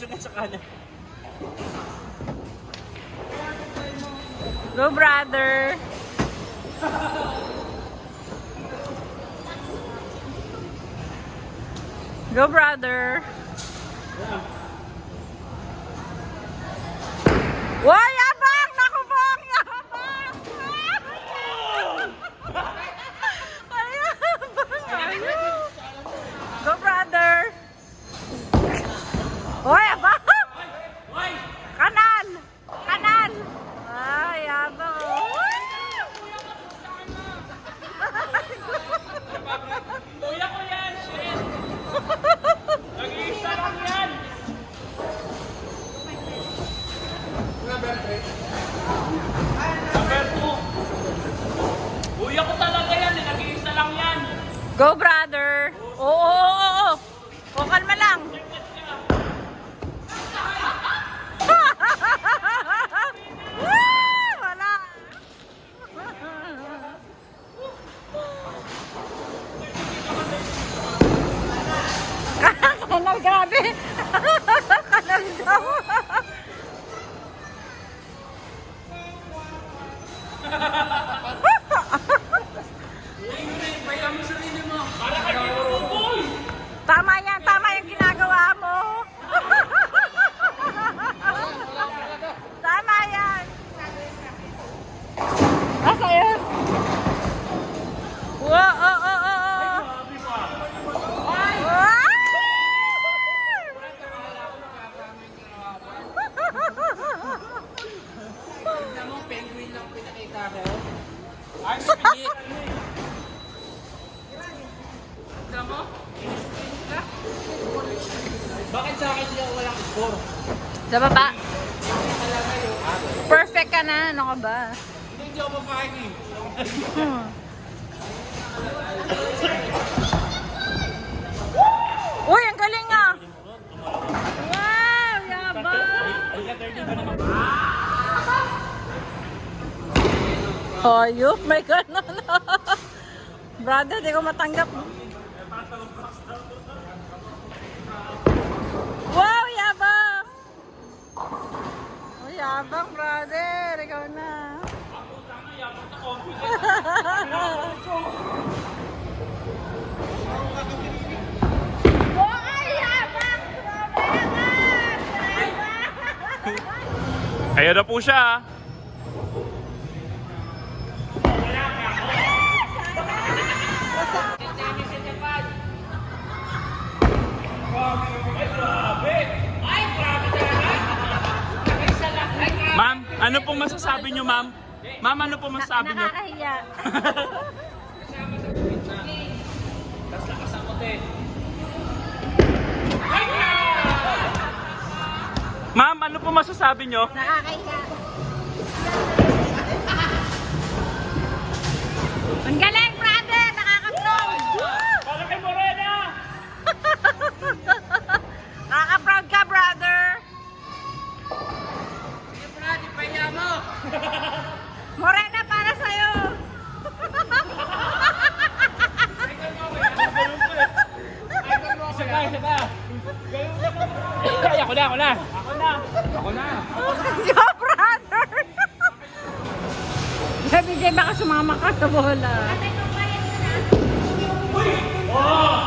Sunod sa kanan. Go, brother. Go, brother. Wow, yabang! Naku po, ang yabang! Ayun! Go, brother! Hoy, yabang! Kanan! Kanan! Ay, yabang! Kuya ko yan! Shit! Nag-iisa lang yan! Number 2. Kuya ko talaga yan! Nag-iisa lang yan! Go, brother! Oo! O, kalma lang! Wala! Kanal, grabe! Kanal daw! Tama yung ginagawa mo. Tama yan. Asa yun? Wow, Tignan mo, penguin lang pinakita ko. Ay, pinit! Tignan mo? Bakit sa akin yung walang score? Sa baba. Perfect ka na. Ano ka ba? Hindi ako papayag. Uy, ang galing ah! Wow, yabang! Hayop, may ganon. Brother, di ko matanggap. Wow, yabang! Oh, yabang, brother. Ikaw na. Ayan na po siya. Ma'am, ano pong masasabi nyo, ma'am? Ma'am, ano pong masasabi nyo? Nakakahiya. Tapos nakasakot eh. Ma'am, ano pong masasabi nyo? Nakakahiya. Ang galing, brother! Nakaka-proud! Para kay Morena! Nakaka-proud ka, brother! Sige Brad, ipahiya mo! Morena para sa'yo! Isa pa! Ay, ako na! Yo, brother! Sabi, baka sumama ka sa bola. Oh!